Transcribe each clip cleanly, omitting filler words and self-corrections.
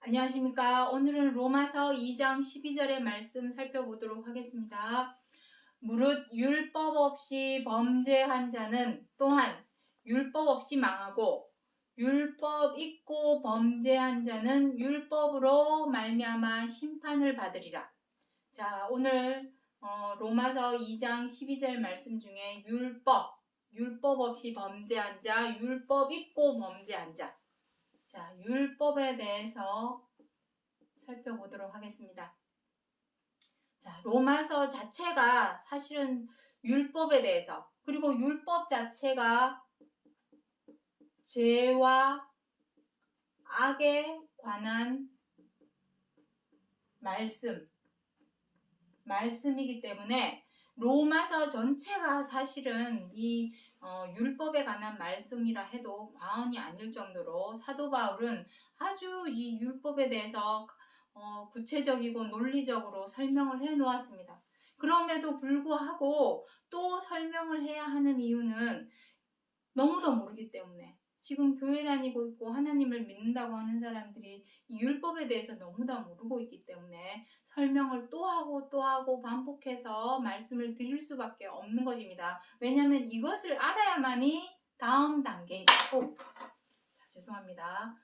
안녕하십니까. 오늘은 로마서 2장 12절의 말씀 살펴보도록 하겠습니다. 무릇 율법 없이 범죄한 자는 또한 율법 없이 망하고 율법 있고 범죄한 자는 율법으로 말미암아 심판을 받으리라. 자, 오늘 로마서 2장 12절 말씀 중에 율법 없이 범죄한 자, 율법 있고 범죄한 자. 자, 율법에 대해서 살펴보도록 하겠습니다. 자, 로마서 자체가 사실은 율법에 대해서, 그리고 율법 자체가 죄와 악에 관한 말씀이기 때문에 로마서 전체가 사실은 이 율법에 관한 말씀이라 해도 과언이 아닐 정도로 사도 바울은 아주 이 율법에 대해서 구체적이고 논리적으로 설명을 해 놓았습니다. 그럼에도 불구하고 또 설명을 해야 하는 이유는 너무도 모르기 때문에, 지금 교회 다니고 있고 하나님을 믿는다고 하는 사람들이 이 율법에 대해서 너무 다 모르고 있기 때문에 설명을 또 하고 반복해서 말씀을 드릴 수밖에 없는 것입니다. 왜냐하면 이것을 알아야만이 다음 단계이고, 죄송합니다.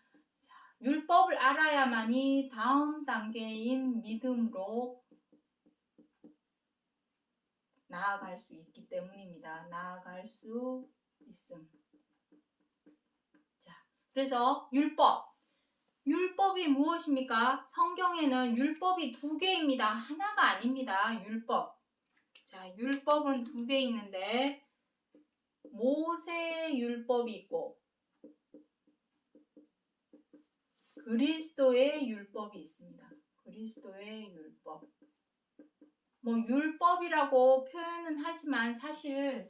율법을 알아야만이 다음 단계인 믿음으로 나아갈 수 있기 때문입니다. 나아갈 수 있음. 자, 그래서 율법이 무엇입니까? 성경에는 율법이 2개입니다. 하나가 아닙니다. 율법. 자, 율법은 2개 있는데 모세 율법이 있고 그리스도의 율법이 있습니다. 그리스도의 율법. 율법이라고 표현은 하지만 사실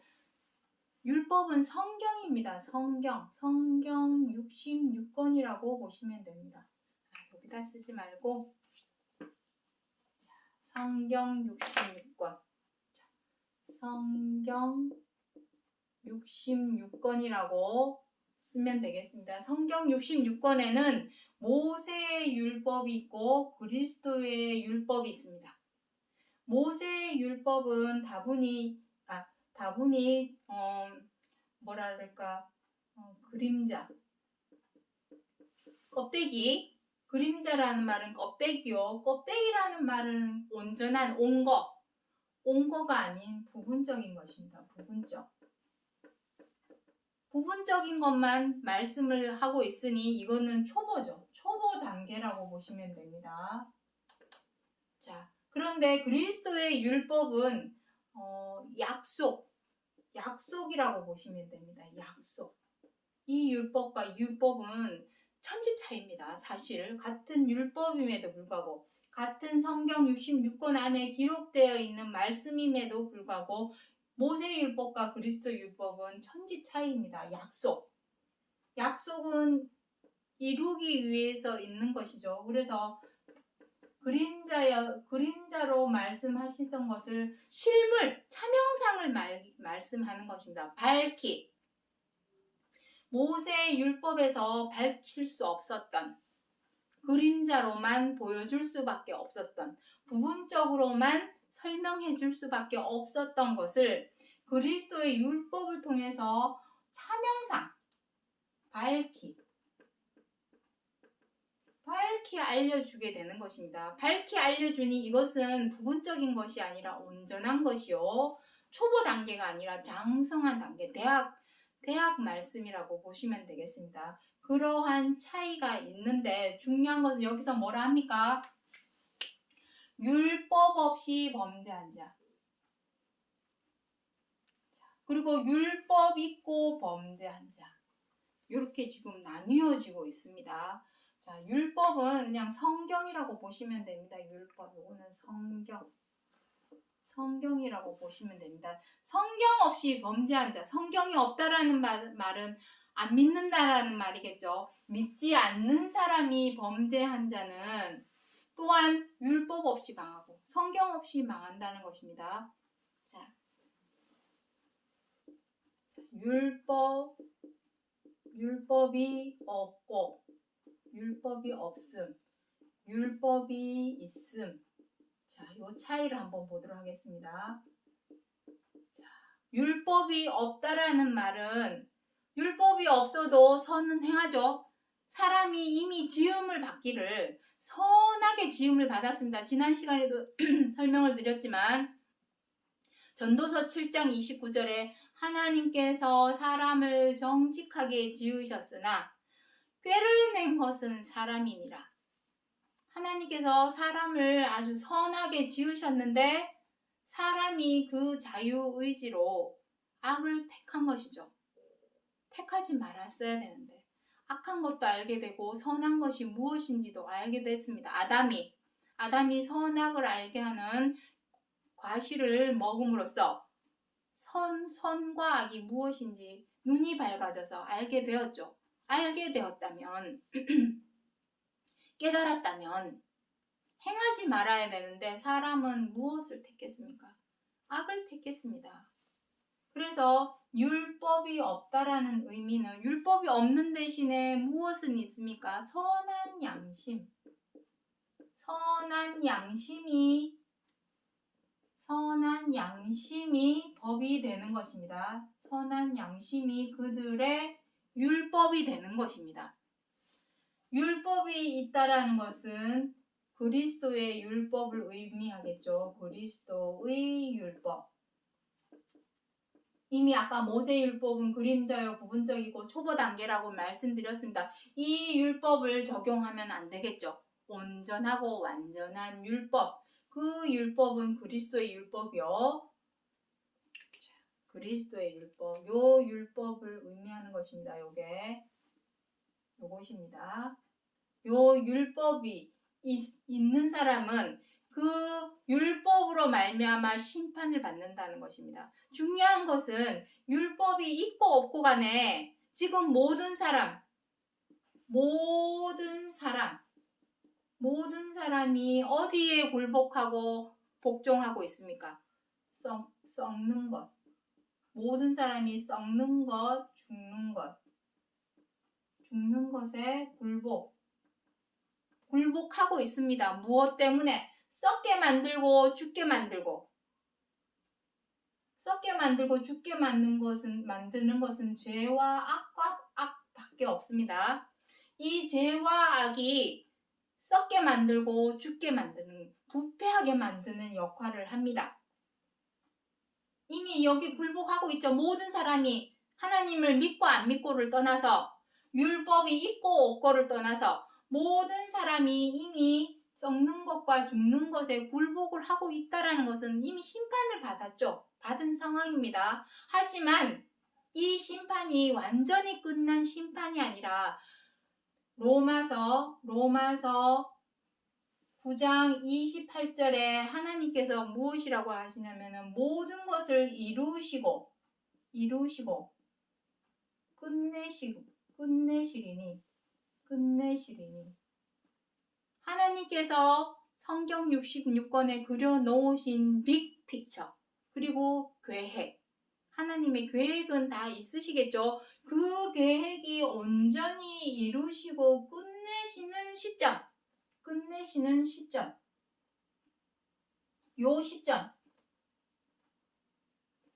율법은 성경입니다. 성경 66권이라고 보시면 됩니다. 여기다 쓰지 말고 성경 66권. 성경 66권이라고 쓰면 되겠습니다. 성경 66권에는 모세의 율법이 있고 그리스도의 율법이 있습니다. 모세의 율법은 다분히 그림자, 껍데기. 그림자라는 말은 껍데기요. 껍데기라는 말은 온전한 온거가 아닌 부분적인 것입니다. 부분적인 것만 말씀을 하고 있으니 이거는 초보죠. 초보 단계라고 보시면 됩니다. 자, 그런데 그리스도의 율법은 약속이라고 보시면 됩니다. 약속. 이 율법은 천지 차이입니다. 사실 같은 율법임에도 불구하고, 같은 성경 66권 안에 기록되어 있는 말씀임에도 불구하고 모세 율법과 그리스도 율법은 천지 차이입니다. 약속은 이루기 위해서 있는 것이죠. 그래서 그림자로 말씀하시던 것을 실물, 차명상을 말씀하는 것입니다. 밝히. 모세 율법에서 밝힐 수 없었던, 그림자로만 보여줄 수밖에 없었던, 부분적으로만 설명해 줄 수밖에 없었던 것을 그리스도의 율법을 통해서 차명상, 밝히 알려주게 되는 것입니다. 밝히 알려주니 이것은 부분적인 것이 아니라 온전한 것이요, 초보 단계가 아니라 장성한 단계, 대학 말씀이라고 보시면 되겠습니다. 그러한 차이가 있는데 중요한 것은 여기서 뭐라 합니까? 율법 없이 범죄한 자, 그리고 율법 있고 범죄한 자, 이렇게 지금 나뉘어지고 있습니다. 자, 율법은 그냥 성경이라고 보시면 됩니다. 율법, 이거는 성경이라고 보시면 됩니다. 성경 없이 범죄한 자, 성경이 없다라는 말은 안 믿는다라는 말이겠죠. 믿지 않는 사람이 범죄한 자는 또한 율법 없이 망하고 성경 없이 망한다는 것입니다. 자, 율법이 없고 율법이 없음. 율법이 있음. 자, 요 차이를 한번 보도록 하겠습니다. 자, 율법이 없다라는 말은 율법이 없어도 선은 행하죠. 사람이 이미 지음을 받기를 선하게 지음을 받았습니다. 지난 시간에도 설명을 드렸지만 전도서 7장 29절에 하나님께서 사람을 정직하게 지으셨으나 꾀를 낸 것은 사람이니라. 하나님께서 사람을 아주 선하게 지으셨는데 사람이 그 자유의지로 악을 택한 것이죠. 택하지 말았어야 되는데 악한 것도 알게 되고 선한 것이 무엇인지도 알게 됐습니다. 아담이 선악을 알게 하는 과실을 먹음으로써 선과 악이 무엇인지 눈이 밝아져서 알게 되었죠. 알게 되었다면 깨달았다면 행하지 말아야 되는데 사람은 무엇을 택했습니까? 악을 택했습니다. 그래서 율법이 없다라는 의미는 율법이 없는 대신에 무엇은 있습니까? 선한 양심. 선한 양심이 법이 되는 것입니다. 선한 양심이 그들의 율법이 되는 것입니다. 율법이 있다라는 것은 그리스도의 율법을 의미하겠죠. 그리스도의 율법. 이미 아까 모세율법은 그림자요 부분적이고 초보 단계라고 말씀드렸습니다. 이 율법을 적용하면 안 되겠죠. 온전하고 완전한 율법. 그 율법은 그리스도의 율법이요. 그리스도의 율법. 요 율법을 의미하는 것입니다. 요것입니다. 요 율법이 있는 사람은 그 율법으로 말미암아 심판을 받는다는 것입니다. 중요한 것은 율법이 있고 없고 간에 지금 모든 사람이 어디에 굴복하고 복종하고 있습니까? 썩는 것. 모든 사람이 썩는 것, 죽는 것에 굴복하고 있습니다. 무엇 때문에? 썩게 만들고 죽게 만들고 죽게 만드는 것은 죄와 악밖에 없습니다. 이 죄와 악이 썩게 만들고 죽게 만드는, 부패하게 만드는 역할을 합니다. 이미 여기 굴복하고 있죠. 모든 사람이 하나님을 믿고 안 믿고를 떠나서 율법이 있고 없고를 떠나서 모든 사람이 이미 썩는 것과 죽는 것에 굴복을 하고 있다는 것은 이미 심판을 받은 상황입니다. 하지만 이 심판이 완전히 끝난 심판이 아니라 로마서 9장 28절에 하나님께서 무엇이라고 하시냐면 모든 것을 이루시고 끝내시리니 하나님께서 성경 66권에 그려놓으신 빅 픽처 그리고 계획, 하나님의 계획은 다 있으시겠죠. 그 계획이 온전히 이루시고 끝내시는 시점,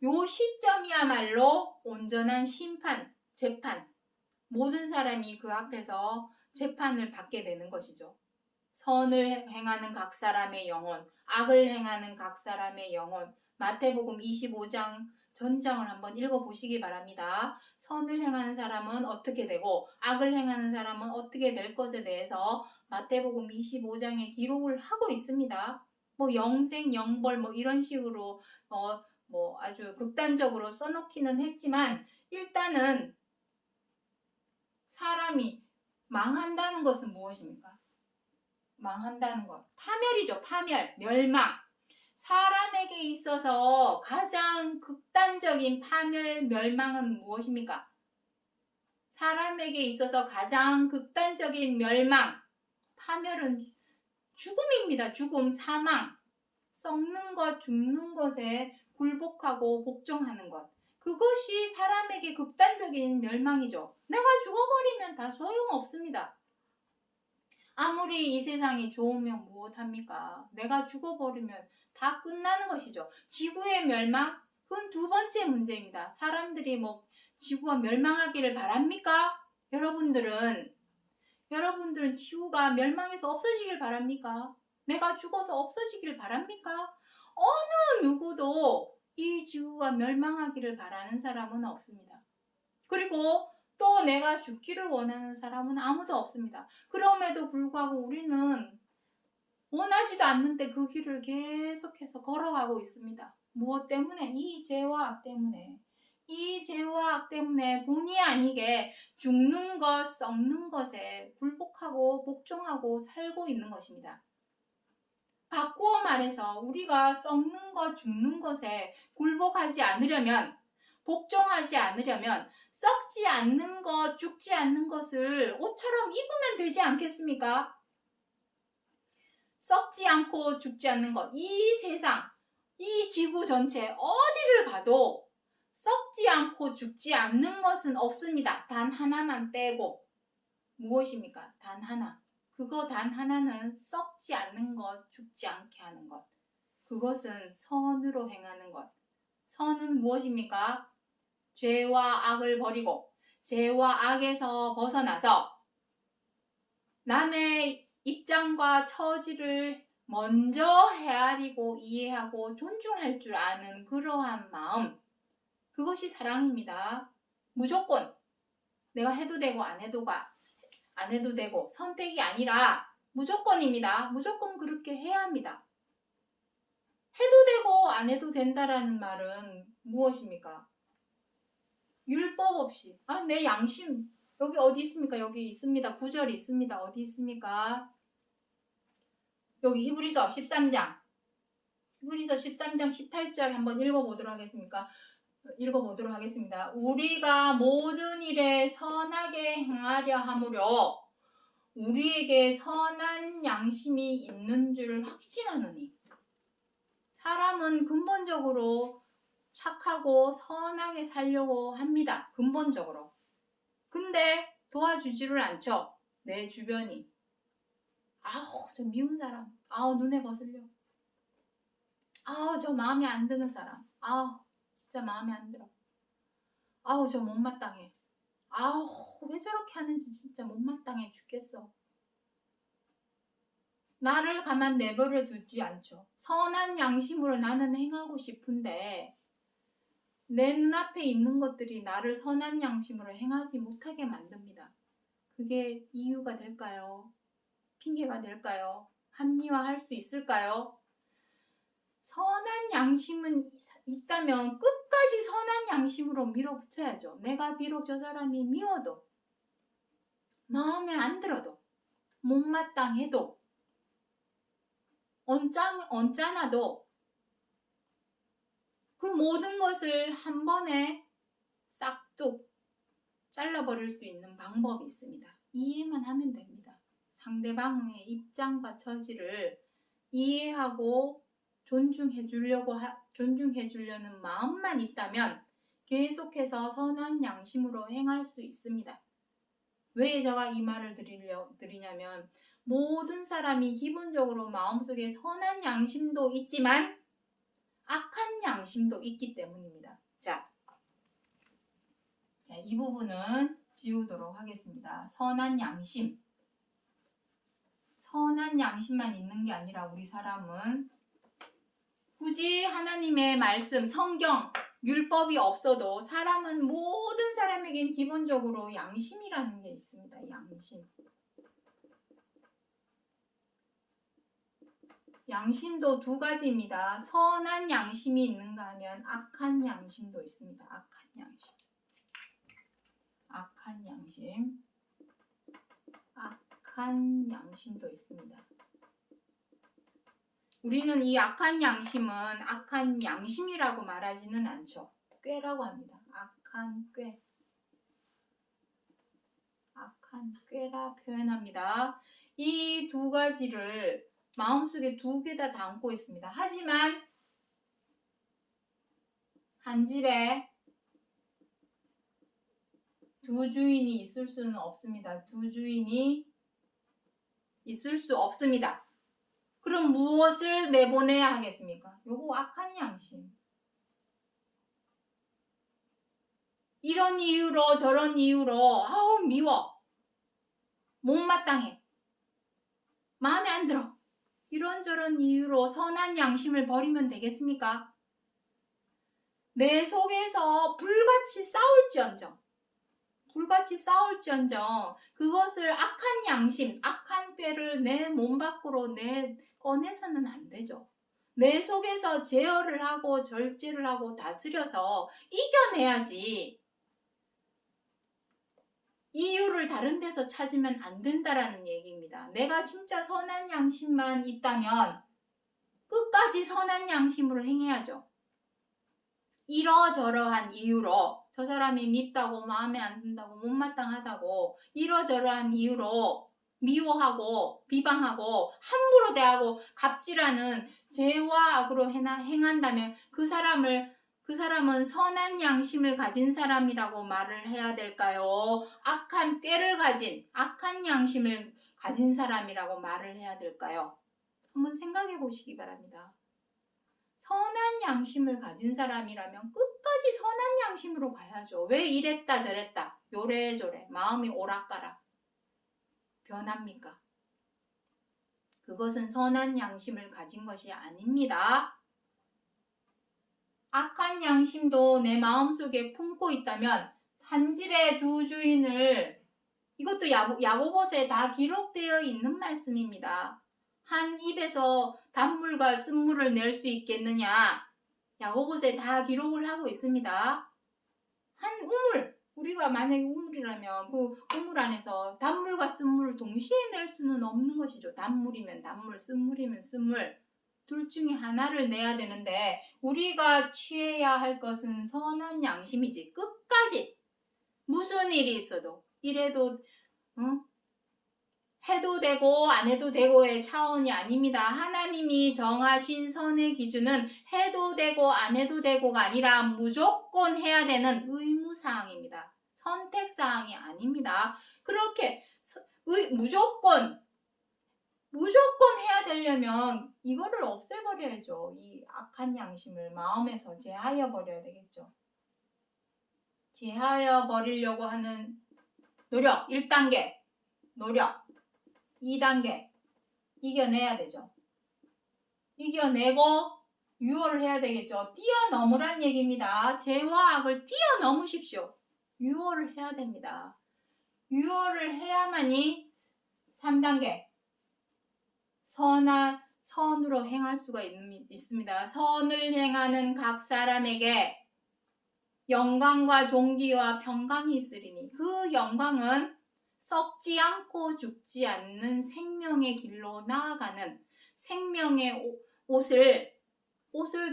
요 시점이야말로 온전한 재판, 모든 사람이 그 앞에서 재판을 받게 되는 것이죠. 선을 행하는 각 사람의 영혼, 악을 행하는 각 사람의 영혼. 마태복음 25장 전장을 한번 읽어보시기 바랍니다. 선을 행하는 사람은 어떻게 되고 악을 행하는 사람은 어떻게 될 것에 대해서 마태복음 25장에 기록을 하고 있습니다. 영생, 영벌 이런 식으로 아주 극단적으로 써놓기는 했지만 일단은 사람이 망한다는 것은 무엇입니까? 망한다는 것. 파멸이죠. 멸망. 사람에게 있어서 가장 극단적인 멸망은 무엇입니까? 사람에게 있어서 가장 극단적인 파멸은 죽음입니다. 죽음, 사망. 썩는 것, 죽는 것에 굴복하고 복종하는 것. 그것이 사람에게 극단적인 멸망이죠. 내가 죽어버리면 다 소용없습니다. 아무리 이 세상이 좋으면 무엇합니까? 내가 죽어버리면 다 끝나는 것이죠. 지구의 멸망? 그건 두 번째 문제입니다. 사람들이 뭐 지구가 멸망하기를 바랍니까? 여러분들은 지구가 멸망해서 없어지길 바랍니까? 내가 죽어서 없어지길 바랍니까? 어느 누구도 이 지구가 멸망하기를 바라는 사람은 없습니다. 그리고 또 내가 죽기를 원하는 사람은 아무도 없습니다. 그럼에도 불구하고 우리는 원하지도 않는데 그 길을 계속해서 걸어가고 있습니다. 무엇 때문에? 이 죄와 악 때문에. 이 죄와 악 때문에 본의 아니게 죽는 것, 썩는 것에 굴복하고 복종하고 살고 있는 것입니다. 바꾸어 말해서 우리가 썩는 것, 죽는 것에 굴복하지 않으려면, 복종하지 않으려면 썩지 않는 것, 죽지 않는 것을 옷처럼 입으면 되지 않겠습니까? 썩지 않고 죽지 않는 것, 이 세상, 이 지구 전체 어디를 봐도 썩지 않고 죽지 않는 것은 없습니다. 단 하나만 빼고. 무엇입니까? 단 하나. 그거 단 하나는 썩지 않는 것, 죽지 않게 하는 것. 그것은 선으로 행하는 것. 선은 무엇입니까? 죄와 악을 버리고 죄와 악에서 벗어나서 남의 입장과 처지를 먼저 헤아리고 이해하고 존중할 줄 아는 그러한 마음. 그것이 사랑입니다. 무조건 내가 해도 되고 안 해도 되고 선택이 아니라 무조건입니다. 무조건 그렇게 해야 합니다. 해도 되고 안 해도 된다라는 말은 무엇입니까? 율법 없이 내 양심 여기 어디 있습니까? 여기 있습니다. 구절이 있습니다. 어디 있습니까? 여기 히브리서 13장 18절 한번 읽어보도록 하겠습니다. 우리가 모든 일에 선하게 행하려 하므로 우리에게 선한 양심이 있는 줄 확신하노니. 사람은 근본적으로 착하고 선하게 살려고 합니다. 근본적으로. 근데 도와주지를 않죠. 내 주변이. 저 미운 사람. 눈에 거슬려. 저 마음에 안 드는 사람. 진짜 마음에 안 들어. 저 못마땅해. 왜 저렇게 하는지 진짜 못마땅해 죽겠어. 나를 가만 내버려 두지 않죠. 선한 양심으로 나는 행하고 싶은데 내 눈앞에 있는 것들이 나를 선한 양심으로 행하지 못하게 만듭니다. 그게 이유가 될까요? 핑계가 될까요? 합리화할 수 있을까요? 선한 양심은 있다면 끝까지 선한 양심으로 밀어붙여야죠. 내가 비록 저 사람이 미워도 마음에 안 들어도 못마땅해도 언짢아도 그 모든 것을 한 번에 싹둑 잘라버릴 수 있는 방법이 있습니다. 이해만 하면 됩니다. 상대방의 입장과 처지를 이해하고 존중해 주려는 마음만 있다면 계속해서 선한 양심으로 행할 수 있습니다. 왜 제가 이 말을 드리냐면 모든 사람이 기본적으로 마음속에 선한 양심도 있지만 악한 양심도 있기 때문입니다. 자, 이 부분은 지우도록 하겠습니다. 선한 양심만 있는 게 아니라 우리 사람은 굳이 하나님의 말씀, 성경, 율법이 없어도 사람은 모든 사람에겐 기본적으로 양심이라는 게 있습니다. 양심도 두 가지입니다. 선한 양심이 있는가 하면 악한 양심도 있습니다. 악한 양심도 있습니다. 우리는 이 악한 양심은 악한 양심이라고 말하지는 않죠. 꾀라고 합니다. 악한 꾀라 표현합니다. 이 두 가지를 마음속에 두 개 다 담고 있습니다. 하지만 한 집에 두 주인이 있을 수는 없습니다. 두 주인이 있을 수 없습니다. 그럼 무엇을 내보내야 하겠습니까? 요거 악한 양심. 이런 이유로 저런 이유로 아우 미워. 못마땅해. 마음에 안 들어. 이런저런 이유로 선한 양심을 버리면 되겠습니까? 내 속에서 불같이 싸울지언정 그것을 악한 양심, 악한 꾀를 내 몸 밖으로 꺼내서는 안 되죠. 내 속에서 제어를 하고 절제를 하고 다스려서 이겨내야지. 이유를 다른 데서 찾으면 안 된다라는 얘기입니다. 내가 진짜 선한 양심만 있다면 끝까지 선한 양심으로 행해야죠. 이러저러한 이유로 저 사람이 밉다고 마음에 안 든다고 못마땅하다고 이러저러한 이유로 미워하고 비방하고 함부로 대하고 갑질하는 죄와 악으로 행한다면 그 사람은 선한 양심을 가진 사람이라고 말을 해야 될까요? 악한 꾀를 가진 악한 양심을 가진 사람이라고 말을 해야 될까요? 한번 생각해 보시기 바랍니다. 선한 양심을 가진 사람이라면 끝까지 선한 양심으로 가야죠. 왜 이랬다 저랬다 요래저래 마음이 오락가락 변합니까? 그것은 선한 양심을 가진 것이 아닙니다. 악한 양심도 내 마음속에 품고 있다면 한 집의 두 주인을 이것도 야고보서에 다 기록되어 있는 말씀입니다. 한 입에서 단물과 쓴물을 낼 수 있겠느냐? 야고보서에 다 기록을 하고 있습니다. 한 우물, 우리가 만약에 우물이라면 그 우물 안에서 단물과 쓴물을 동시에 낼 수는 없는 것이죠. 단물이면 단물, 쓴물이면 쓴물. 둘 중에 하나를 내야 되는데 우리가 취해야 할 것은 선한 양심이지. 끝까지 무슨 일이 있어도 이래도 해도 되고 안 해도 되고의 차원이 아닙니다. 하나님이 정하신 선의 기준은 해도 되고 안 해도 되고가 아니라 무조건 해야 되는 의무사항입니다. 선택사항이 아닙니다. 그렇게 무조건 해야 되려면 이거를 없애버려야죠. 이 악한 양심을 마음에서 제하여 버려야 되겠죠. 제하여 버리려고 하는 노력 1단계 노력 2단계 이겨내야 되죠. 이겨내고 유월을 해야 되겠죠. 뛰어넘으란 얘기입니다. 죄와 악을 뛰어넘으십시오. 유월을 해야 됩니다. 유월을 해야만이 3단계 선으로 행할 수가 있습니다. 선을 행하는 각 사람에게 영광과 존귀와 평강이 있으리니 그 영광은 썩지 않고 죽지 않는 생명의 길로 나아가는 생명의 옷을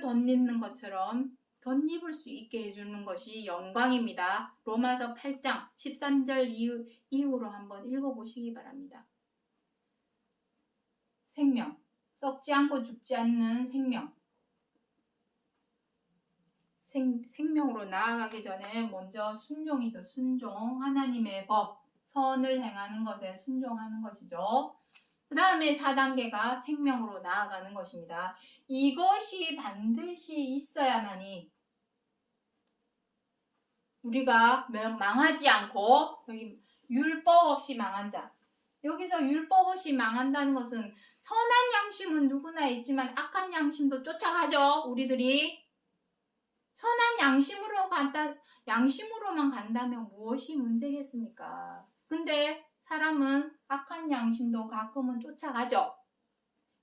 덧입는 것처럼 덧입을 수 있게 해주는 것이 영광입니다. 로마서 8장 13절 이후로 한번 읽어보시기 바랍니다. 생명, 썩지 않고 죽지 않는 생명으로 나아가기 전에 먼저 순종이죠. 순종, 하나님의 법, 선을 행하는 것에 순종하는 것이죠. 그 다음에 4단계가 생명으로 나아가는 것입니다. 이것이 반드시 있어야만이 우리가 망하지 않고 여기 율법 없이 망한 자 여기서 율법 없이 망한다는 것은 선한 양심은 누구나 있지만 악한 양심도 쫓아가죠. 우리들이 선한 양심으로만 간다면 무엇이 문제겠습니까? 근데 사람은 악한 양심도 가끔은 쫓아가죠.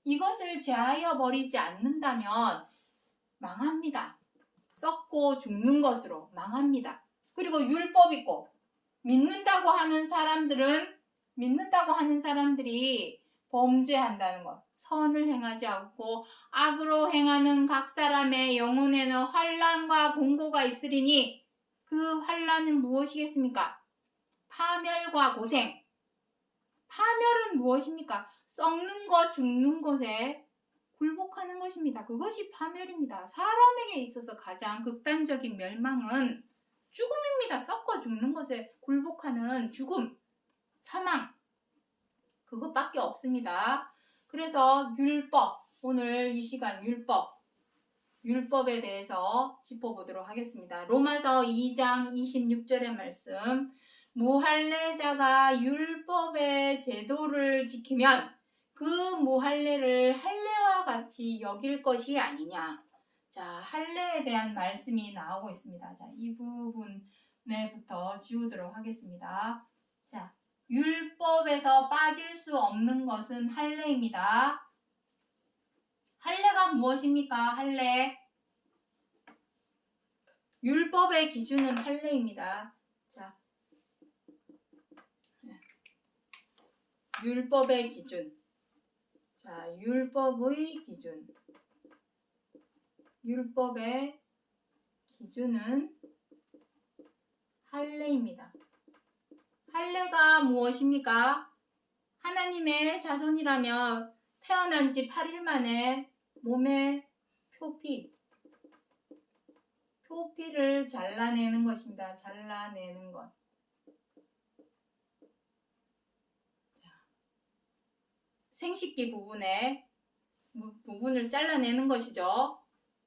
이것을 제하여 버리지 않는다면 망합니다. 썩고 죽는 것으로 망합니다. 그리고 율법 있고 믿는다고 하는 사람들이 범죄한다는 것, 선을 행하지 않고 악으로 행하는 각 사람의 영혼에는 환난과 공고가 있으리니 그 환난은 무엇이겠습니까? 파멸과 고생. 파멸은 무엇입니까? 썩는 것, 죽는 것에 굴복하는 것입니다. 그것이 파멸입니다. 사람에게 있어서 가장 극단적인 멸망은 죽음입니다. 썩고 죽는 것에 굴복하는 죽음, 사망. 그것밖에 없습니다. 그래서 율법, 오늘 이 시간 율법에 대해서 짚어보도록 하겠습니다. 로마서 2장 26절의 말씀, 무할례자가 율법의 제도를 지키면 그 무할례를 할례와 같이 여길 것이 아니냐. 자, 할례에 대한 말씀이 나오고 있습니다. 자, 이 부분부터 지우도록 하겠습니다. 자, 율법에서 빠질 수 없는 것은 할례입니다. 할례가 무엇입니까? 할례. 율법의 기준은 할례입니다. 자, 율법의 기준. 자, 율법의 기준. 율법의 기준은 할례입니다. 할례가 무엇입니까? 하나님의 자손이라며 태어난 지 8일 만에 몸에 표피를 잘라내는 것입니다. 잘라내는 것. 생식기 부분을 잘라내는 것이죠.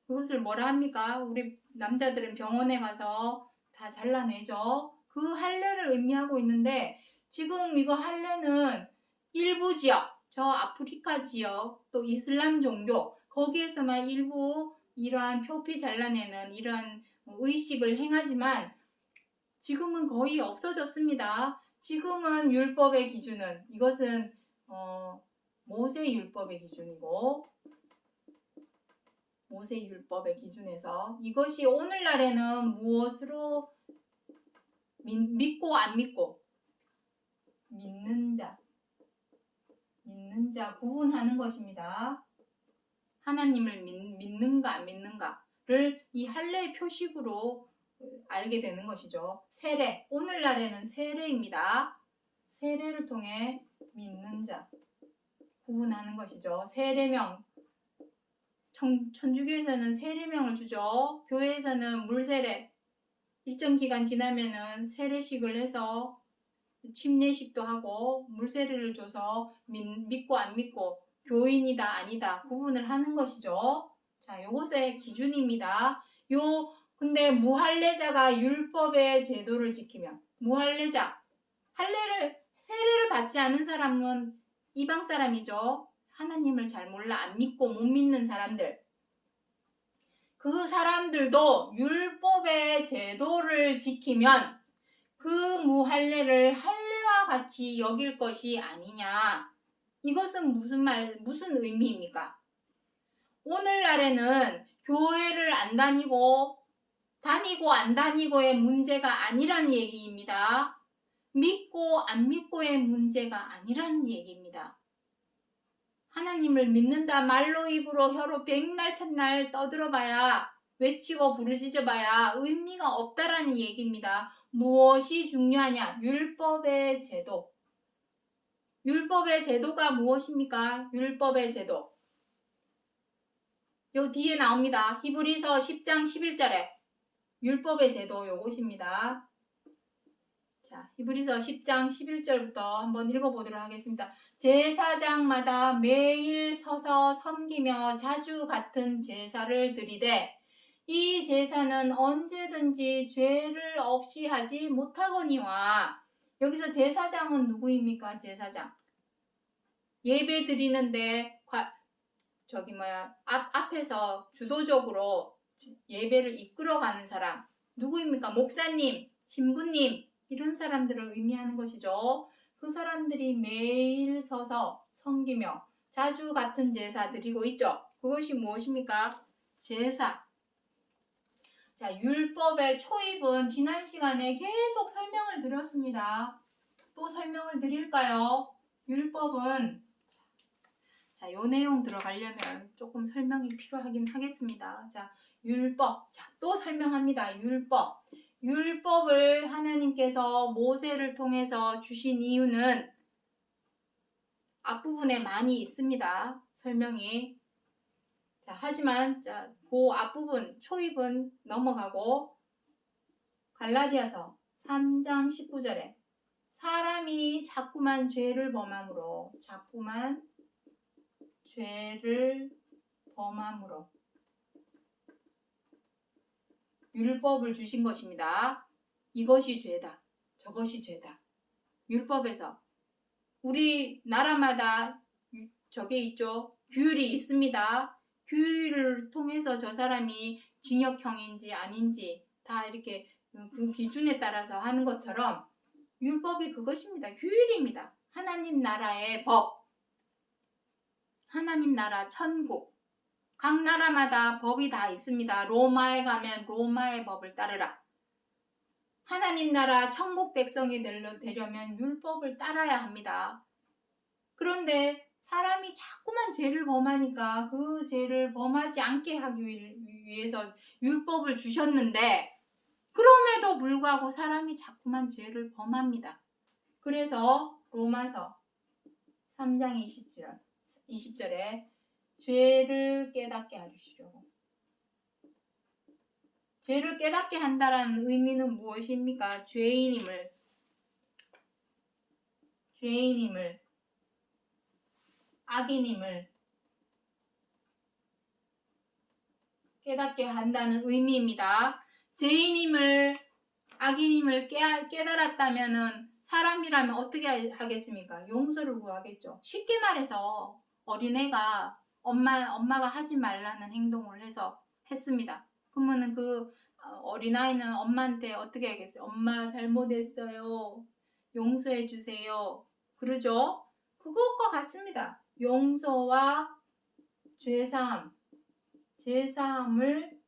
그것을 뭐라 합니까? 우리 남자들은 병원에 가서 다 잘라내죠. 그 할례를 의미하고 있는데 지금 이거 할례는 일부 지역, 저 아프리카 지역, 또 이슬람 종교 거기에서만 일부 이러한 표피 잘라내는 이러한 의식을 행하지만 지금은 거의 없어졌습니다. 지금은 율법의 기준은 이것은 모세 율법의 기준이고 모세 율법의 기준에서 이것이 오늘날에는 무엇으로 믿고 안 믿고 믿는 자 구분하는 것입니다. 하나님을 믿는가 안 믿는가를 이 할례의 표식으로 알게 되는 것이죠. 세례, 오늘날에는 세례입니다. 세례를 통해 믿는 자 구분하는 것이죠. 세례명, 천주교에서는 세례명을 주죠. 교회에서는 물세례, 일정 기간 지나면은 세례식을 해서 침례식도 하고 물세례를 줘서 믿고 안 믿고 교인이다 아니다 구분을 하는 것이죠. 자, 요것의 기준입니다. 근데 무할례자가 율법의 제도를 지키면 무할례자, 세례를 받지 않은 사람은 이방 사람이죠. 하나님을 잘 몰라 안 믿고 못 믿는 사람들. 그 사람들도 율법의 제도를 지키면 그 무할례를 할례와 같이 여길 것이 아니냐. 이것은 무슨 의미입니까? 오늘날에는 교회를 안 다니고 안 다니고의 문제가 아니라는 얘기입니다. 믿고 안 믿고의 문제가 아니라는 얘기입니다. 하나님을 믿는다 말로 입으로 혀로 백날 천날 떠들어봐야 외치고 부르짖어봐야 의미가 없다라는 얘기입니다. 무엇이 중요하냐? 율법의 제도. 율법의 제도가 무엇입니까? 율법의 제도. 요 뒤에 나옵니다. 히브리서 10장 11절에 율법의 제도 요것입니다. 자, 히브리서 10장 11절부터 한번 읽어보도록 하겠습니다. 제사장마다 매일 서서 섬기며 자주 같은 제사를 드리되 이 제사는 언제든지 죄를 없이 하지 못하거니와. 여기서 제사장은 누구입니까? 제사장. 예배 드리는데 앞에서 주도적으로 예배를 이끌어가는 사람 누구입니까? 목사님, 신부님 이런 사람들을 의미하는 것이죠. 그 사람들이 매일 서서 섬기며 자주 같은 제사 드리고 있죠. 그것이 무엇입니까? 제사. 자, 율법의 초입은 지난 시간에 계속 설명을 드렸습니다. 또 설명을 드릴까요? 율법은 요 내용 들어가려면 조금 설명이 필요하긴 하겠습니다. 자, 율법. 자, 또 설명합니다. 율법을 하나님께서 모세를 통해서 주신 이유는 앞부분에 많이 있습니다. 설명이. 자, 하지만 그 앞부분 초입은 넘어가고 갈라디아서 3장 19절에 사람이 자꾸만 죄를 범함으로 율법을 주신 것입니다. 이것이 죄다. 저것이 죄다. 율법에서 우리 나라마다 저게 있죠. 규율이 있습니다. 규율을 통해서 저 사람이 징역형인지 아닌지 다 이렇게 그 기준에 따라서 하는 것처럼 율법이 그것입니다. 규율입니다. 하나님 나라의 법, 하나님 나라 천국, 각 나라마다 법이 다 있습니다. 로마에 가면 로마의 법을 따르라. 하나님 나라 천국 백성이 되려면 율법을 따라야 합니다. 그런데 사람이 자꾸만 죄를 범하니까 그 죄를 범하지 않게 하기 위해서 율법을 주셨는데 그럼에도 불구하고 사람이 자꾸만 죄를 범합니다. 그래서 로마서 3장 20절에 죄를 깨닫게 하시려고. 죄를 깨닫게 한다라는 의미는 무엇입니까? 죄인임을 악인임을 깨닫게 한다는 의미입니다. 죄인임을 악인임을 깨달았다면은 사람이라면 어떻게 하겠습니까? 용서를 구하겠죠. 쉽게 말해서 어린애가 엄마가 하지 말라는 행동을 했습니다. 그러면은 그 어린아이는 엄마한테 어떻게 하겠어요? 엄마 잘못했어요. 용서해 주세요. 그러죠? 그것과 같습니다. 용서와 죄사함을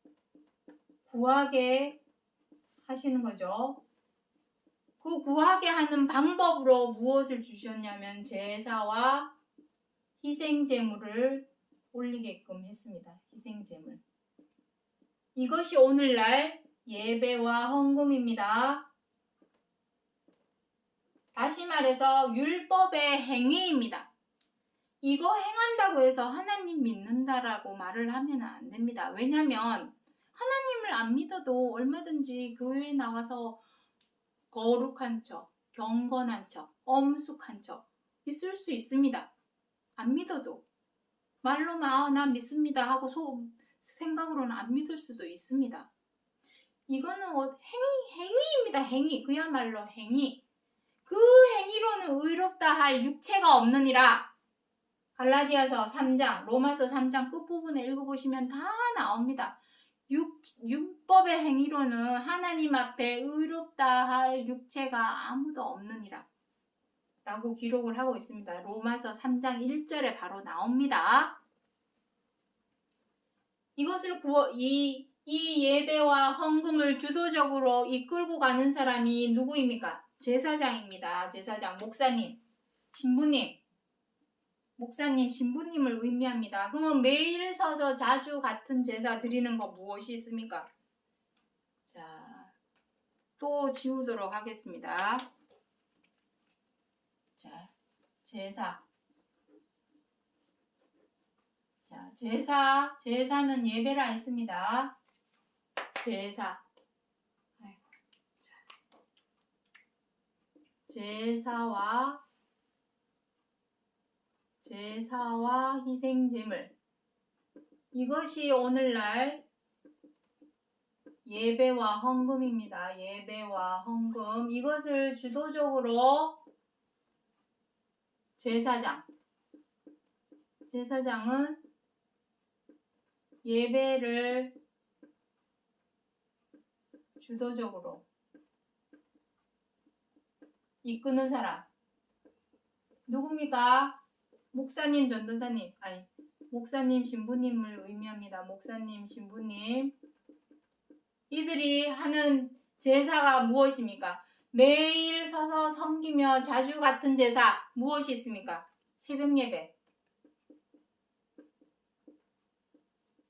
구하게 하시는 거죠. 그 구하게 하는 방법으로 무엇을 주셨냐면 제사와 희생제물을 올리게끔 했습니다. 희생제물. 이것이 오늘날 예배와 헌금입니다. 다시 말해서 율법의 행위입니다. 이거 행한다고 해서 하나님 믿는다라고 말을 하면 안 됩니다. 왜냐하면 하나님을 안 믿어도 얼마든지 교회에 나와서 거룩한 척, 경건한 척, 엄숙한 척 있을 수 있습니다. 안 믿어도 말로만 나 믿습니다 하고 생각으로는 안 믿을 수도 있습니다. 이거는 행위입니다. 행위. 그야말로 행위. 그 행위로는 의롭다 할 육체가 없느니라. 갈라디아서 3장, 로마서 3장 끝부분에 읽어보시면 다 나옵니다. 율법의 행위로는 하나님 앞에 의롭다 할 육체가 아무도 없느니라 라고 기록을 하고 있습니다. 로마서 3장 1절에 바로 나옵니다. 이것을 이 예배와 헌금을 주도적으로 이끌고 가는 사람이 누구입니까? 제사장입니다. 제사장, 목사님, 신부님. 목사님, 신부님을 의미합니다. 그러면 매일 서서 자주 같은 제사 드리는 거 무엇이 있습니까? 자, 또 지우도록 하겠습니다. 자, 제사. 자, 제사는 예배라 했습니다. 제사. 아이고, 자. 제사와 희생제물. 이것이 오늘날 예배와 헌금입니다. 예배와 헌금. 이것을 주도적으로 제사장은 예배를 주도적으로 이끄는 사람 누굽니까? 목사님, 전도사님, 목사님, 신부님을 의미합니다. 목사님, 신부님. 이들이 하는 제사가 무엇입니까? 매일 서서 섬기며 자주 같은 제사 무엇이 있습니까? 새벽 예배,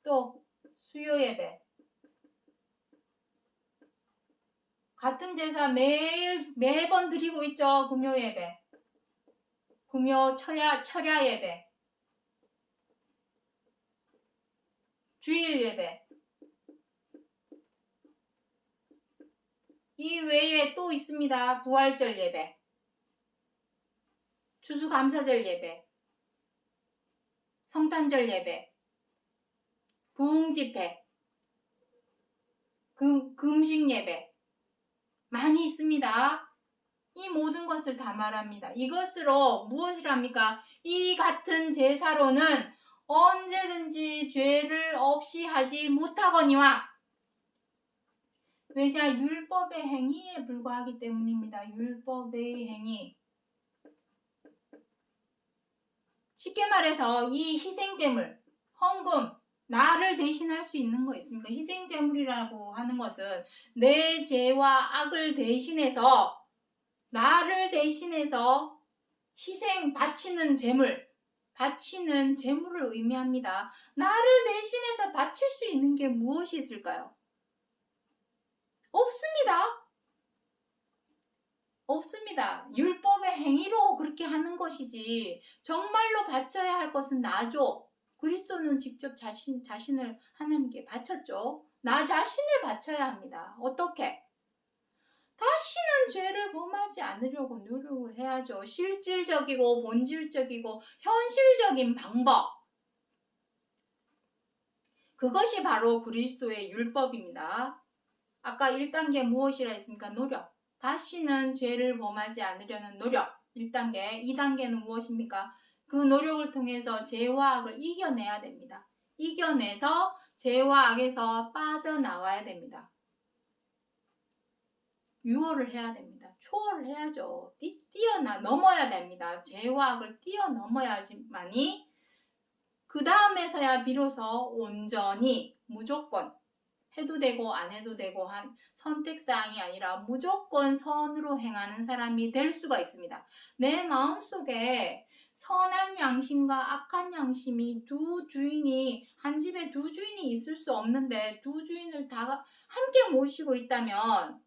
또 수요 예배. 같은 제사 매번 드리고 있죠. 금요 예배, 금요 철야 예배, 주일 예배. 이 외에 또 있습니다. 부활절 예배. 추수감사절 예배, 성탄절 예배, 부흥집회, 금식 예배 많이 있습니다. 이 모든 것을 다 말합니다. 이것으로 무엇을 합니까? 이 같은 제사로는 언제든지 죄를 없이 하지 못하거니와, 왜냐? 율법의 행위에 불과하기 때문입니다. 율법의 행위. 쉽게 말해서 이 희생제물, 헌금, 나를 대신할 수 있는 거 있습니까? 희생제물이라고 하는 것은 내 죄와 악을 대신해서, 나를 대신해서 희생 바치는 제물, 바치는 제물을 의미합니다. 나를 대신해서 바칠 수 있는 게 무엇이 있을까요? 없습니다. 없습니다. 율법의 행위로 그렇게 하는 것이지 정말로 바쳐야 할 것은 나죠. 그리스도는 직접 자신을 하나님께 바쳤죠. 나 자신을 바쳐야 합니다. 어떻게? 다시는 죄를 범하지 않으려고 노력을 해야죠. 실질적이고 본질적이고 현실적인 방법. 그것이 바로 그리스도의 율법입니다. 아까 1단계 무엇이라 했습니까? 노력. 다시는 죄를 범하지 않으려는 노력. 1단계. 2단계는 무엇입니까? 그 노력을 통해서 죄와 악을 이겨내야 됩니다. 이겨내서 죄와 악에서 빠져나와야 됩니다. 유월을 해야 됩니다. 초월을 해야죠. 넘어야 됩니다. 죄와 악을 뛰어넘어야지만이 그 다음에서야 비로소 온전히 무조건 해도 되고 안 해도 되고 한 선택사항이 아니라 무조건 선으로 행하는 사람이 될 수가 있습니다. 내 마음속에 선한 양심과 악한 양심이 한 집에 두 주인이 있을 수 없는데 두 주인을 다 함께 모시고 있다면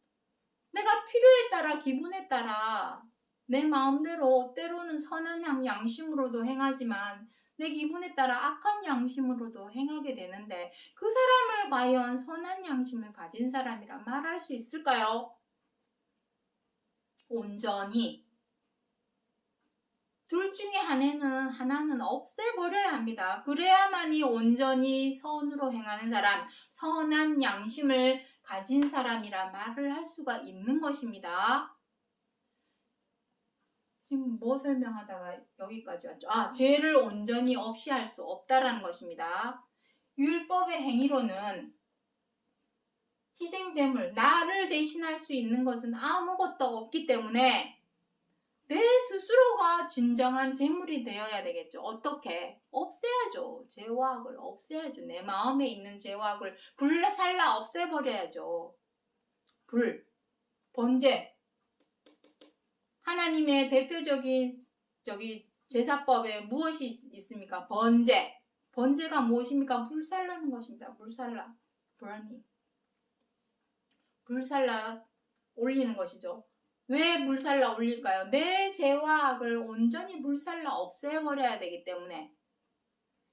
내가 필요에 따라 기분에 따라 내 마음대로 때로는 선한 양심으로도 행하지만 내 기분에 따라 악한 양심으로도 행하게 되는데 그 사람을 과연 선한 양심을 가진 사람이라 말할 수 있을까요? 온전히 둘 중에 하나는 없애버려야 합니다. 그래야만이 온전히 선으로 행하는 사람, 선한 양심을 가진 사람이라 말을 할 수가 있는 것입니다. 지금 뭐 설명하다가 여기까지 왔죠? 죄를 온전히 없이 할 수 없다라는 것입니다. 율법의 행위로는 희생제물, 나를 대신할 수 있는 것은 아무것도 없기 때문에 내 스스로가 진정한 제물이 되어야 되겠죠. 어떻게? 없애야죠. 죄와 악을 없애야죠. 내 마음에 있는 죄와 악을 불살라 없애버려야죠. 번제. 하나님의 대표적인 제사법에 무엇이 있습니까? 번제. 번제가 무엇입니까? 불살라는 것입니다. 불살라. 불살라 올리는 것이죠. 왜 불살라 올릴까요? 내 죄와 악을 온전히 불살라 없애버려야 되기 때문에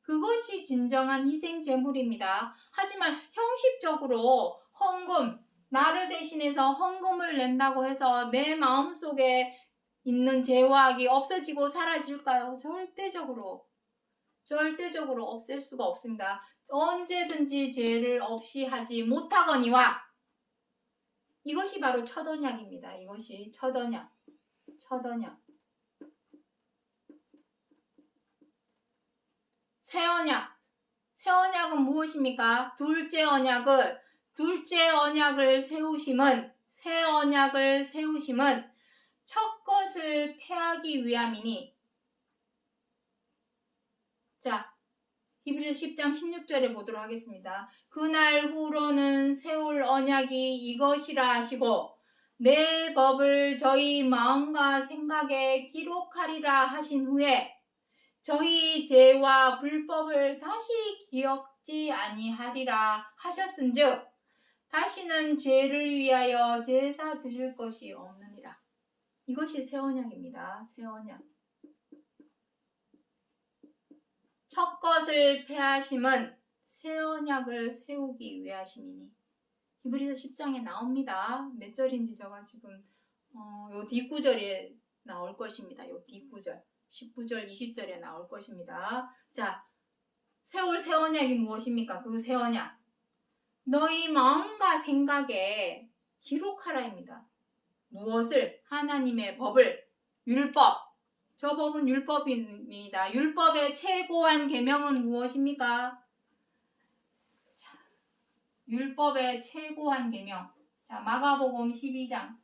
그것이 진정한 희생 제물입니다. 하지만 형식적으로 헌금, 나를 대신해서 헌금을 낸다고 해서 내 마음속에 있는 죄와 악이 없어지고 사라질까요? 절대적으로 없앨 수가 없습니다. 언제든지 죄를 없이 하지 못하거니와, 이것이 바로 첫 언약입니다. 이것이 첫 언약. 새 언약은 무엇입니까? 둘째 언약을 세우심은 첫 것을 폐하기 위함이니. 자, 히브리서 10장 16절에 보도록 하겠습니다. 그날 후로는 세울 언약이 이것이라 하시고 내 법을 저희 마음과 생각에 기록하리라 하신 후에 저희 죄와 불법을 다시 기억지 아니하리라 하셨은즉 다시는 죄를 위하여 제사 드릴 것이 없느니라. 이것이 새 언약입니다. 새 언약. 첫 것을 폐하심은 새 언약을 세우기 위하심이니. 히브리서 10장에 나옵니다. 몇 절인지 제가 지금 요 뒷구절에 나올 것입니다. 요 뒷구절. 19절, 20절에 나올 것입니다. 자, 세울 새 언약이 무엇입니까? 그 새 언약. 너희 마음과 생각에 기록하라입니다. 무엇을? 하나님의 법을, 율법. 저 법은 율법입니다. 율법의 최고한 계명은 무엇입니까? 자, 율법의 최고한 계명. 자, 마가복음 12장.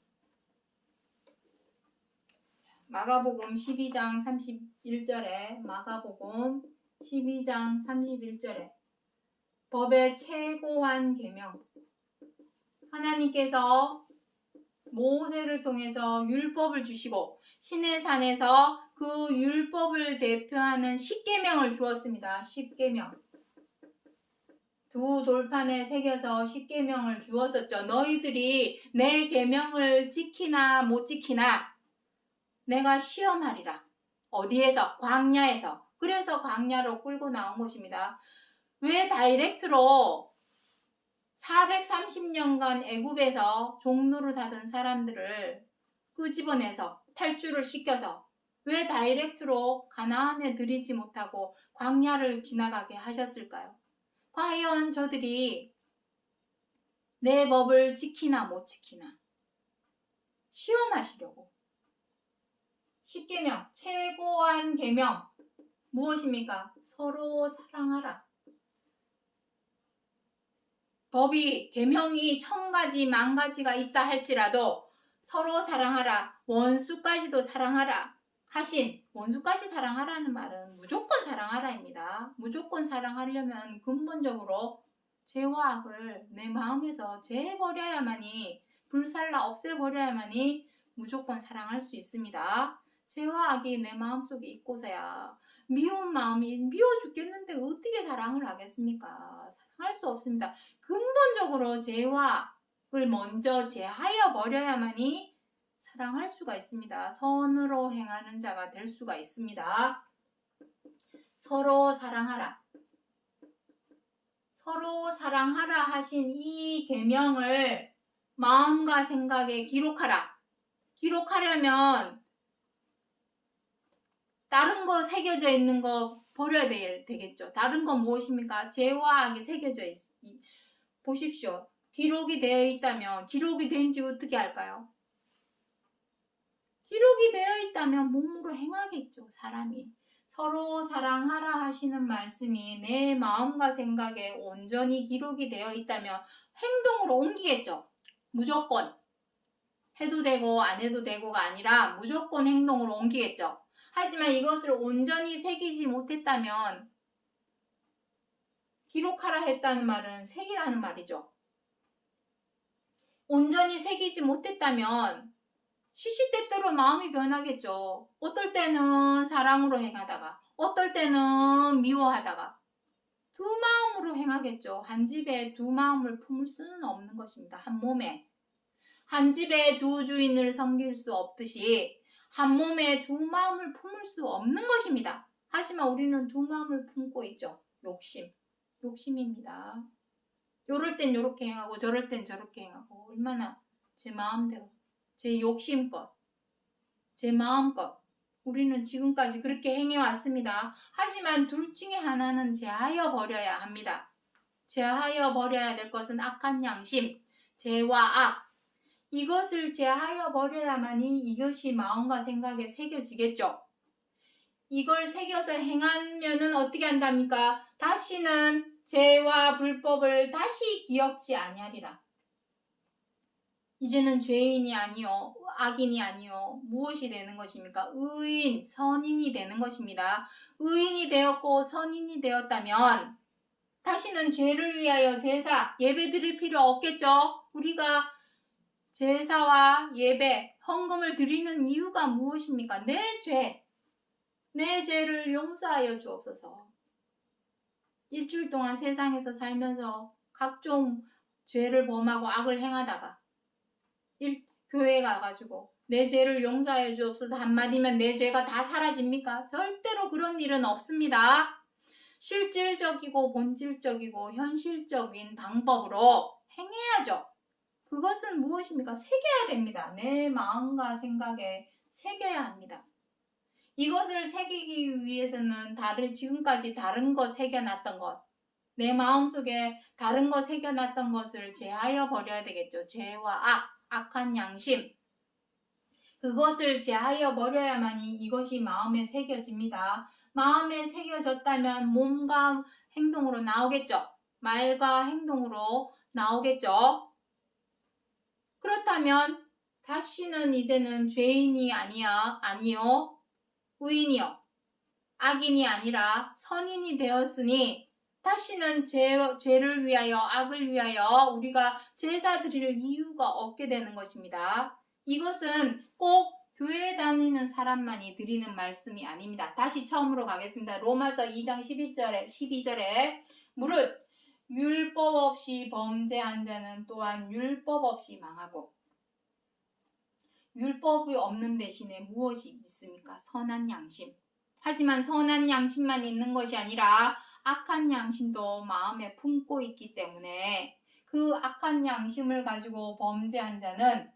마가복음 12장 31절에 마가복음 12장 31절에 법의 최고한 계명. 하나님께서 모세를 통해서 율법을 주시고 시내산에서 그 율법을 대표하는 십계명을 주었습니다. 십계명. 두 돌판에 새겨서 십계명을 주었었죠. 너희들이 내 계명을 지키나 못 지키나 내가 시험하리라. 어디에서? 광야에서. 그래서 광야로 끌고 나온 것입니다. 왜 다이렉트로 430년간 애굽에서 종노릇 하던 사람들을 끄집어내서 탈출을 시켜서 왜 다이렉트로 가나안에 들이지 못하고 광야를 지나가게 하셨을까요? 과연 저들이 내 법을 지키나 못 지키나 시험하시려고. 십계명, 최고한 계명 무엇입니까? 서로 사랑하라. 법이, 계명이 1000가지, 10,000가지가 있다 할지라도 서로 사랑하라, 원수까지도 사랑하라 하신, 원수까지 사랑하라는 말은 무조건 사랑하라입니다. 무조건 사랑하려면 근본적으로 죄와 악을 내 마음에서 제해버려야만이, 불살라 없애버려야만이 무조건 사랑할 수 있습니다. 죄와 악이 내 마음속에 있고서야 미운 마음이 미워 죽겠는데 어떻게 사랑을 하겠습니까? 사랑할 수 없습니다. 근본적으로 죄와 악을 먼저 제하여 버려야만이 사랑할 수가 있습니다. 선으로 행하는 자가 될 수가 있습니다. 서로 사랑하라. 서로 사랑하라 하신 이 계명을 마음과 생각에 기록하라. 기록하려면 다른 거 새겨져 있는 거 버려야 되겠죠. 다른 건 무엇입니까? 죄와 악이 새겨져 보십시오. 기록이 되어 있다면, 기록이 된지 어떻게 할까요? 기록이 되어 있다면 몸으로 행하겠죠, 사람이. 서로 사랑하라 하시는 말씀이 내 마음과 생각에 온전히 기록이 되어 있다면 행동으로 옮기겠죠. 무조건. 해도 되고 안 해도 되고가 아니라 무조건 행동으로 옮기겠죠. 하지만 이것을 온전히 새기지 못했다면, 기록하라 했다는 말은 새기라는 말이죠. 온전히 새기지 못했다면 시시때때로 마음이 변하겠죠. 어떨 때는 사랑으로 행하다가 어떨 때는 미워하다가 두 마음으로 행하겠죠. 한 집에 두 마음을 품을 수는 없는 것입니다. 한 몸에. 한 집에 두 주인을 섬길 수 없듯이 한 몸에 두 마음을 품을 수 없는 것입니다. 하지만 우리는 두 마음을 품고 있죠. 욕심입니다. 요럴 땐 요렇게 행하고 저럴 땐 저렇게 행하고, 얼마나 제 마음대로, 제 욕심껏, 제 마음껏 우리는 지금까지 그렇게 행해왔습니다. 하지만 둘 중에 하나는 제하여 버려야 합니다. 제하여 버려야 될 것은 악한 양심, 죄와 악, 이것을 제하여 버려야만이 이것이 마음과 생각에 새겨지겠죠. 이걸 새겨서 행하면은 어떻게 한답니까? 다시는 죄와 불법을 다시 기억지 아니하리라. 이제는 죄인이 아니요, 악인이 아니요, 무엇이 되는 것입니까? 의인, 선인이 되는 것입니다. 의인이 되었고 선인이 되었다면 다시는 죄를 위하여 제사, 예배 드릴 필요 없겠죠? 우리가 제사와 예배, 헌금을 드리는 이유가 무엇입니까? 내 죄를 용서하여 주옵소서. 일주일 동안 세상에서 살면서 각종 죄를 범하고 악을 행하다가 교회 가가지고 내 죄를 용서하여 주옵소서 한마디면 내 죄가 다 사라집니까? 절대로 그런 일은 없습니다. 실질적이고 본질적이고 현실적인 방법으로 행해야죠. 그것은 무엇입니까? 새겨야 됩니다. 내 마음과 생각에 새겨야 합니다. 이것을 새기기 위해서는 지금까지 다른 것 새겨놨던 것, 내 마음속에 다른 거 새겨놨던 것을 제하여 버려야 되겠죠. 죄와 악한 양심. 그것을 제하여 버려야만이 이것이 마음에 새겨집니다. 마음에 새겨졌다면 몸과 행동으로 나오겠죠. 말과 행동으로 나오겠죠. 그렇다면 다시는 이제는 죄인이 아니요 의인이요 악인이 아니라 선인이 되었으니 다시는 죄를 위하여 악을 위하여 우리가 제사 드릴 이유가 없게 되는 것입니다. 이것은 꼭 교회 다니는 사람만이 드리는 말씀이 아닙니다. 다시 처음으로 가겠습니다. 로마서 2장 12절에 무릇 율법 없이 범죄한 자는 또한 율법 없이 망하고 율법이 없는 대신에 무엇이 있습니까? 선한 양심. 하지만 선한 양심만 있는 것이 아니라 악한 양심도 마음에 품고 있기 때문에 그 악한 양심을 가지고 범죄한 자는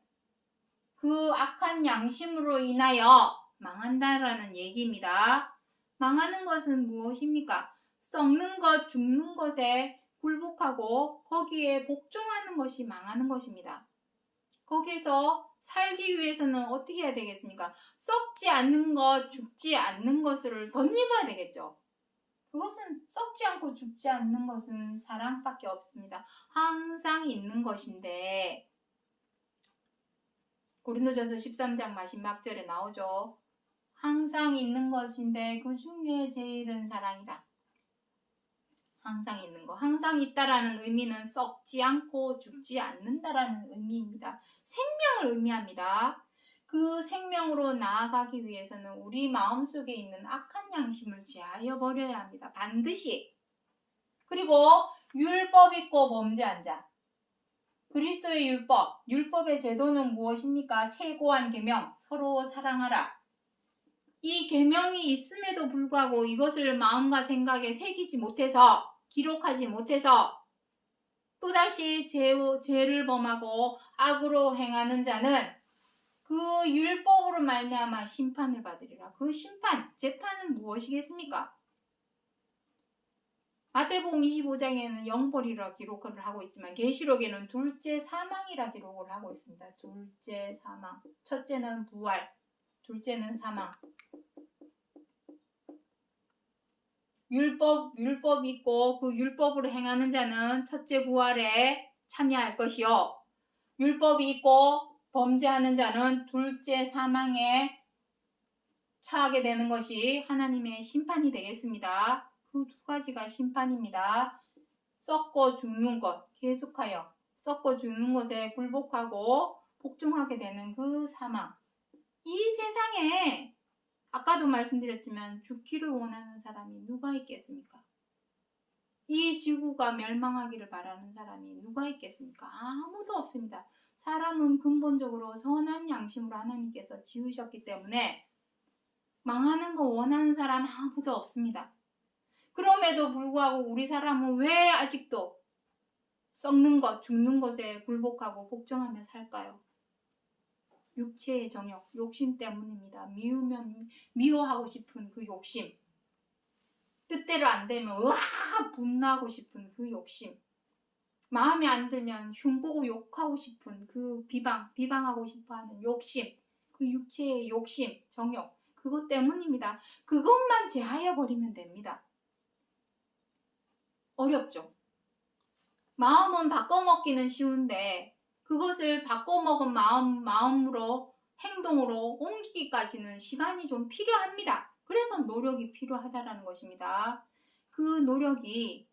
그 악한 양심으로 인하여 망한다라는 얘기입니다. 망하는 것은 무엇입니까? 썩는 것, 죽는 것에 굴복하고 거기에 복종하는 것이 망하는 것입니다. 거기에서 살기 위해서는 어떻게 해야 되겠습니까? 썩지 않는 것, 죽지 않는 것을 덧입어야 되겠죠. 그것은 썩지 않고 죽지 않는 것은 사랑밖에 없습니다. 항상 있는 것인데 고린도전서 13장 마지막 절에 나오죠. 항상 있는 것인데 그 중에 제일은 사랑이다. 항상 있는 거. 항상 있다라는 의미는 썩지 않고 죽지 않는다라는 의미입니다. 생명을 의미합니다. 그 생명으로 나아가기 위해서는 우리 마음속에 있는 악한 양심을 제하여 버려야 합니다. 반드시. 그리고 율법 있고 범죄한 자. 그리스도의 율법의 제도는 무엇입니까? 최고한 계명, 서로 사랑하라. 이 계명이 있음에도 불구하고 이것을 마음과 생각에 새기지 못해서 기록하지 못해서 또다시 죄를 범하고 악으로 행하는 자는 그 율법으로 말미암아 심판을 받으리라. 그 재판은 무엇이겠습니까? 마태복음 25장에는 영벌이라 기록을 하고 있지만 계시록에는 둘째 사망이라 기록을 하고 있습니다. 둘째 사망. 첫째는 부활, 둘째는 사망. 율법 있고 그 율법으로 행하는 자는 첫째 부활에 참여할 것이요. 율법이 있고 범죄하는 자는 둘째 사망에 처하게 되는 것이 하나님의 심판이 되겠습니다. 그 두 가지가 심판입니다. 썩고 죽는 것, 계속하여 썩고 죽는 것에 굴복하고 복종하게 되는 그 사망. 이 세상에 아까도 말씀드렸지만 죽기를 원하는 사람이 누가 있겠습니까? 이 지구가 멸망하기를 바라는 사람이 누가 있겠습니까? 아무도 없습니다. 사람은 근본적으로 선한 양심으로 하나님께서 지으셨기 때문에 망하는 거 원하는 사람 아무도 없습니다. 그럼에도 불구하고 우리 사람은 왜 아직도 썩는 것, 죽는 것에 굴복하고 복종하며 살까요? 육체의 정욕, 욕심 때문입니다. 미워하고 싶은 그 욕심. 뜻대로 안 되면 분노하고 싶은 그 욕심. 마음에 안 들면 흉보고 욕하고 싶은 그 비방하고 싶어하는 욕심. 그 육체의 욕심, 정욕. 그것 때문입니다. 그것만 제하여 버리면 됩니다. 어렵죠? 마음은 바꿔먹기는 쉬운데 그것을 바꿔먹은 마음으로 행동으로 옮기기까지는 시간이 좀 필요합니다. 그래서 노력이 필요하다는 것입니다. 그 노력이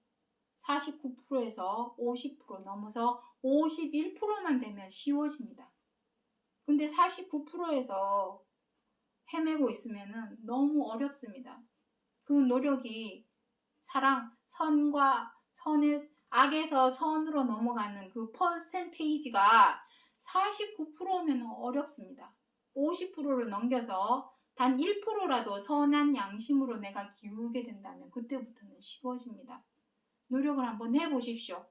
49%에서 50% 넘어서 51%만 되면 쉬워집니다. 근데 49%에서 헤매고 있으면 너무 어렵습니다. 그 노력이 악에서 선으로 넘어가는 그 퍼센테이지가 49%면 어렵습니다. 50%를 넘겨서 단 1%라도 선한 양심으로 내가 기울게 된다면 그때부터는 쉬워집니다. 노력을 한번 해보십시오.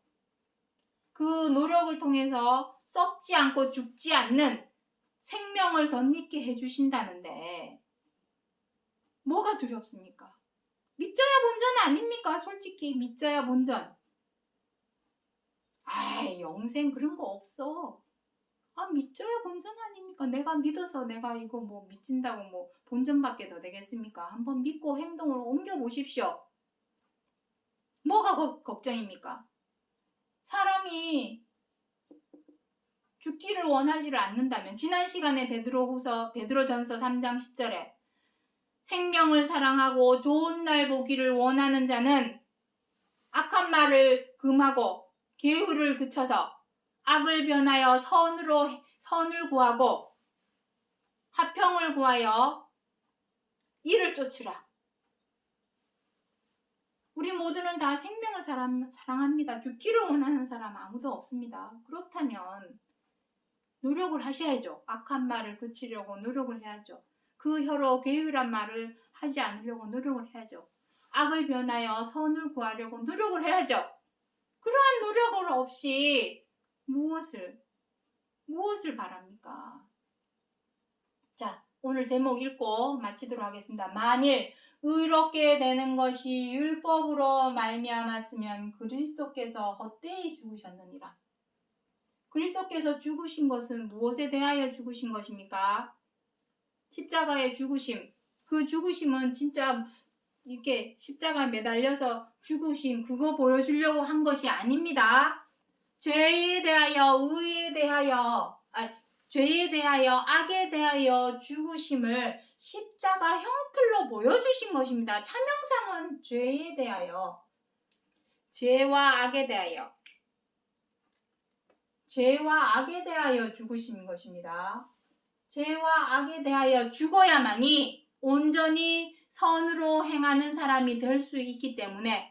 그 노력을 통해서 썩지 않고 죽지 않는 생명을 덧입게 해주신다는데 뭐가 두렵습니까? 믿져야 본전 아닙니까? 솔직히 믿져야 본전. 아이, 영생 그런 거 없어. 아, 믿져야 본전 아닙니까? 내가 믿어서 내가 이거 뭐 믿진다고 뭐 본전밖에 더 되겠습니까? 한번 믿고 행동으로 옮겨 보십시오. 뭐가 걱정입니까? 사람이 죽기를 원하지를 않는다면, 지난 시간에 베드로전서 3장 10절에 생명을 사랑하고 좋은 날 보기를 원하는 자는 악한 말을 금하고 계율을 그쳐서 악을 변하여 선을 구하고 화평을 구하여 이를 쫓으라. 우리 모두는 다 생명을 사랑합니다. 죽기를 원하는 사람 아무도 없습니다. 그렇다면 노력을 하셔야죠. 악한 말을 그치려고 노력을 해야죠. 그 혀로 계율한 말을 하지 않으려고 노력을 해야죠. 악을 변하여 선을 구하려고 노력을 해야죠. 그러한 노력을 없이 무엇을 바랍니까? 자, 오늘 제목 읽고 마치도록 하겠습니다. 만일 의롭게 되는 것이 율법으로 말미암았으면 그리스도께서 헛되이 죽으셨느니라. 그리스도께서 죽으신 것은 무엇에 대하여 죽으신 것입니까? 십자가의 죽으심. 그 죽으심은 진짜 이렇게 십자가에 매달려서 죽으심, 그거 보여주려고 한 것이 아닙니다. 죄에 대하여, 의에 대하여, 죄에 대하여, 악에 대하여 죽으심을 십자가 형틀로 보여주신 것입니다. 차명상은 죄에 대하여, 죄와 악에 대하여 죽으신 것입니다. 죄와 악에 대하여 죽어야만이 온전히 선으로 행하는 사람이 될 수 있기 때문에,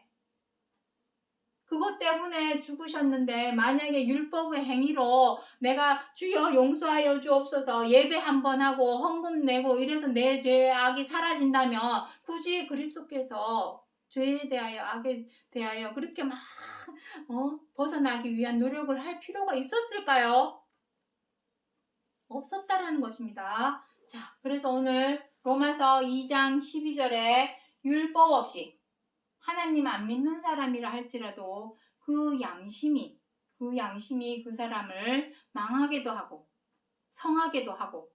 그것 때문에 죽으셨는데, 만약에 율법의 행위로 내가 주여 용서하여 주옵소서 예배 한번 하고 헌금 내고 이래서 내 죄의 악이 사라진다면 굳이 그리스도께서 죄에 대하여 악에 대하여 그렇게 막 벗어나기 위한 노력을 할 필요가 있었을까요? 없었다라는 것입니다. 자, 그래서 오늘 로마서 2장 12절에 율법 없이 하나님 안 믿는 사람이라 할지라도 그 양심이 그 사람을 망하게도 하고 성하게도 하고,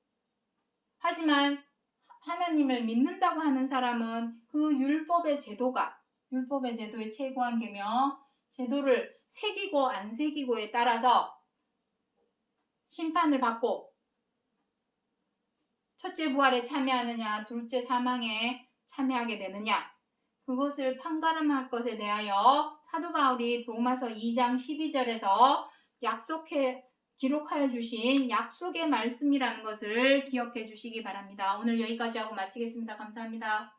하지만 하나님을 믿는다고 하는 사람은 그 율법의 제도의 최고한 계명, 제도를 새기고 안 새기고에 따라서 심판을 받고, 첫째 부활에 참여하느냐 둘째 사망에 참여하게 되느냐, 그것을 판가름할 것에 대하여 사도 바울이 로마서 2장 12절에서 기록하여 주신 약속의 말씀이라는 것을 기억해 주시기 바랍니다. 오늘 여기까지 하고 마치겠습니다. 감사합니다.